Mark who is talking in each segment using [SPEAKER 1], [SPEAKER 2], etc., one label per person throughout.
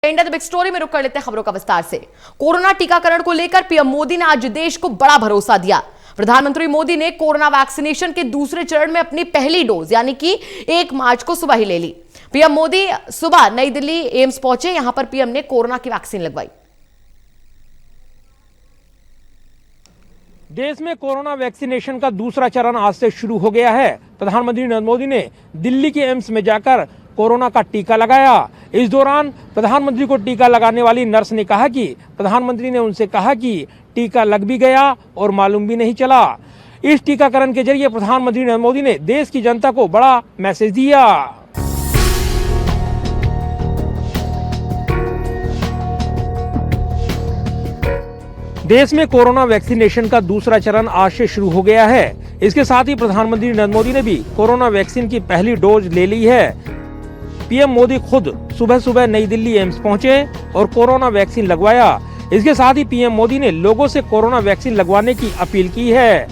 [SPEAKER 1] India the big story में रुक कर लेते हैं खबरों का विस्तार से। कोरोना टीकाकरण को लेकर पीएम मोदी ने आज देश को बड़ा भरोसा दिया। प्रधानमंत्री मोदी ने कोरोना वैक्सीनेशन के दूसरे चरण में अपनी पहली डोज यानी कि 1 मार्च को सुबह ही ले ली। पीएम मोदी सुबह नई दिल्ली एम्स पहुंचे। यहां पर पीएम ने कोरोना की वैक्सीन लगवाई।
[SPEAKER 2] देश में कोरोना वैक्सीनेशन का दूसरा चरण आज से शुरू हो गया है। प्रधानमंत्री नरेंद्र मोदी ने दिल्ली के एम्स में जाकर कोरोना का टीका लगाया। इस दौरान प्रधानमंत्री को टीका लगाने वाली नर्स ने कहा कि प्रधानमंत्री ने उनसे कहा कि टीका लग भी गया और मालूम भी नहीं चला। इस टीकाकरण के जरिए प्रधानमंत्री नरेंद्र मोदी ने देश की जनता को बड़ा मैसेज दिया। देश में कोरोना वैक्सीनेशन का दूसरा चरण आज से शुरू हो गया है। इसके साथ ही प्रधानमंत्री नरेंद्र मोदी ने भी कोरोना वैक्सीन की पहली डोज ले ली है। पीएम मोदी खुद सुबह सुबह नई दिल्ली एम्स पहुंचे और कोरोना वैक्सीन लगवाया। इसके साथ ही पीएम मोदी ने लोगों से कोरोना वैक्सीन लगवाने की अपील की है।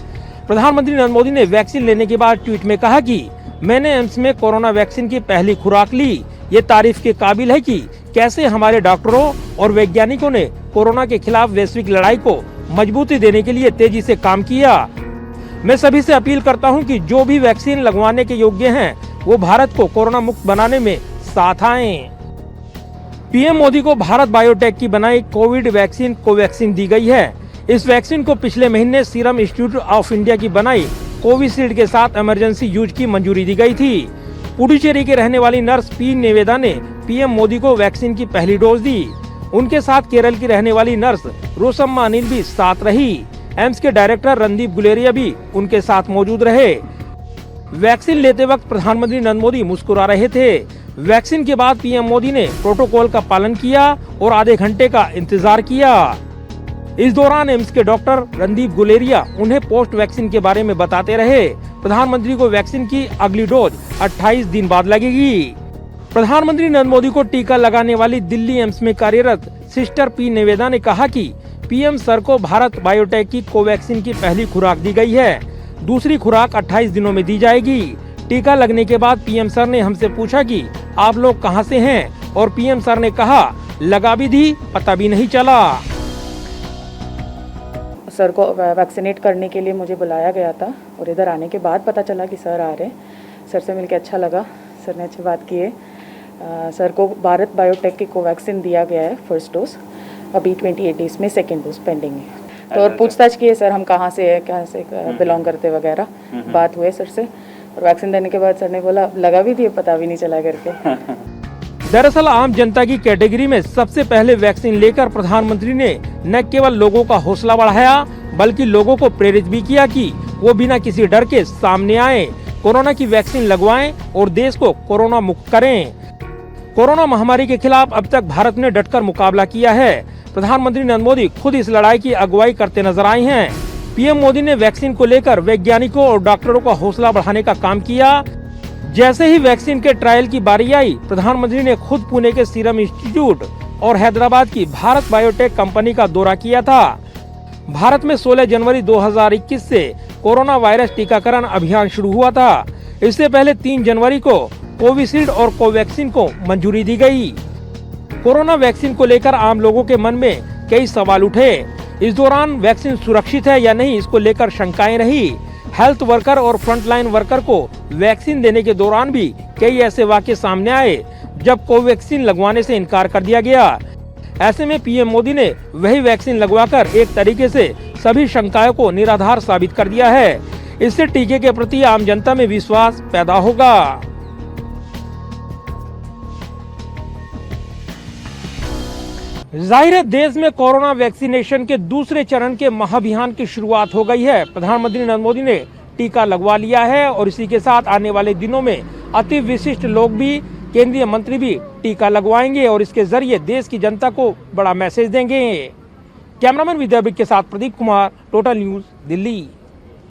[SPEAKER 2] प्रधानमंत्री नरेंद्र मोदी ने वैक्सीन लेने के बाद ट्वीट में कहा कि मैंने एम्स में कोरोना वैक्सीन की पहली खुराक ली। ये तारीफ के काबिल है कि कैसे हमारे डॉक्टरों और वैज्ञानिकों ने कोरोना के खिलाफ वैश्विक लड़ाई को मजबूती देने के लिए तेजी से काम किया। मैं सभी से अपील करता हूं कि जो भी वैक्सीन लगवाने के योग्य हैं, वो भारत को कोरोना मुक्त बनाने में साथ आएं। पीएम मोदी को भारत बायोटेक की बनाई कोविड वैक्सीन कोवैक्सीन दी गई है। इस वैक्सीन को पिछले महीने सीरम इंस्टीट्यूट ऑफ इंडिया की बनाई कोविशील्ड के साथ इमरजेंसी यूज की मंजूरी दी गई थी। पुडुचेरी के रहने वाली नर्स पी निवेदा ने पीएम मोदी को वैक्सीन की पहली डोज दी। उनके साथ केरल की रहने वाली नर्स रोसम्मा अनिल भी साथ रही। एम्स के डायरेक्टर रणदीप गुलेरिया भी उनके साथ मौजूद रहे। वैक्सीन लेते वक्त प्रधानमंत्री नरेंद्र मोदी मुस्कुरा रहे थे। वैक्सीन के बाद पीएम मोदी ने प्रोटोकॉल का पालन किया और आधे घंटे का इंतजार किया। इस दौरान एम्स के डॉक्टर रणदीप गुलेरिया उन्हें पोस्ट वैक्सीन के बारे में बताते रहे। प्रधानमंत्री को वैक्सीन की अगली डोज 28 दिन बाद लगेगी। प्रधानमंत्री नरेंद्र मोदी को टीका लगाने वाली दिल्ली एम्स में कार्यरत सिस्टर पी निवेदा ने कहा कि पीएम सर को भारत बायोटेक की कोवैक्सीन की पहली खुराक दी गई है। दूसरी खुराक 28 दिनों में दी जाएगी। टीका लगने के बाद पीएम सर ने हमसे पूछा कि आप लोग कहां से हैं, और पीएम सर ने कहा लगा भी दी, पता भी नहीं चला।
[SPEAKER 3] सर को वैक्सीनेट करने के लिए मुझे बुलाया गया था और इधर आने के बाद पता चला कि सर आ रहे हैं। सर से मिलकर अच्छा लगा। सर ने अच्छी बात की है। सर को भारत बायोटेक की कोवैक्सीन दिया गया है फर्स्ट डोज। अभी 28 डेज में सेकेंड डोज पेंडिंग है। तो और पूछताछ की है सर, हम कहाँ से बिलोंग करते वगैरह बात हुए सर से। और वैक्सीन देने के बाद सर ने बोला लगा भी दिए, पता भी नहीं चला करके।
[SPEAKER 2] दरअसल आम जनता की कैटेगरी में सबसे पहले वैक्सीन लेकर प्रधानमंत्री ने न केवल लोगों का हौसला बढ़ाया, बल्कि लोगों को प्रेरित भी किया कि वो बिना किसी डर के सामने आए, कोरोना की वैक्सीन लगवाएं और देश को कोरोना मुक्त करें। कोरोना महामारी के खिलाफ अब तक भारत ने डटकर मुकाबला किया है। प्रधानमंत्री नरेंद्र मोदी खुद इस लड़ाई की अगुवाई करते नजर आए हैं। पीएम मोदी ने वैक्सीन को लेकर वैज्ञानिकों और डॉक्टरों का हौसला बढ़ाने का काम किया। जैसे ही वैक्सीन के ट्रायल की बारी आई, प्रधानमंत्री ने खुद पुणे के सीरम इंस्टीट्यूट और हैदराबाद की भारत बायोटेक कंपनी का दौरा किया था। भारत में 16 जनवरी 2021 से कोरोना वायरस टीकाकरण अभियान शुरू हुआ था। इससे पहले 3 जनवरी को कोविशील्ड और कोवैक्सीन को मंजूरी दी गई। कोरोना वैक्सीन को लेकर आम लोगों के मन में कई सवाल उठे। इस दौरान वैक्सीन सुरक्षित है या नहीं, इसको लेकर शंकाएं रही। हेल्थ वर्कर और फ्रंटलाइन वर्कर को वैक्सीन देने के दौरान भी कई ऐसे वाकये सामने आए जब कोवैक्सीन लगवाने से इनकार कर दिया गया। ऐसे में पीएम मोदी ने वही वैक्सीन लगवाकर एक तरीके से सभी शंकाओं को निराधार साबित कर दिया है। इससे टीके के प्रति आम जनता में विश्वास पैदा होगा। जाहिर है देश में कोरोना वैक्सीनेशन के दूसरे चरण के महाअभियान की शुरुआत हो गई है। प्रधानमंत्री नरेंद्र मोदी ने टीका लगवा लिया है और इसी के साथ आने वाले दिनों में अति विशिष्ट लोग भी, केंद्रीय मंत्री भी टीका लगवाएंगे और इसके जरिए देश की जनता को बड़ा मैसेज देंगे। कैमरामैन विद्याबिक के साथ प्रदीप कुमार, टोटल न्यूज, दिल्ली।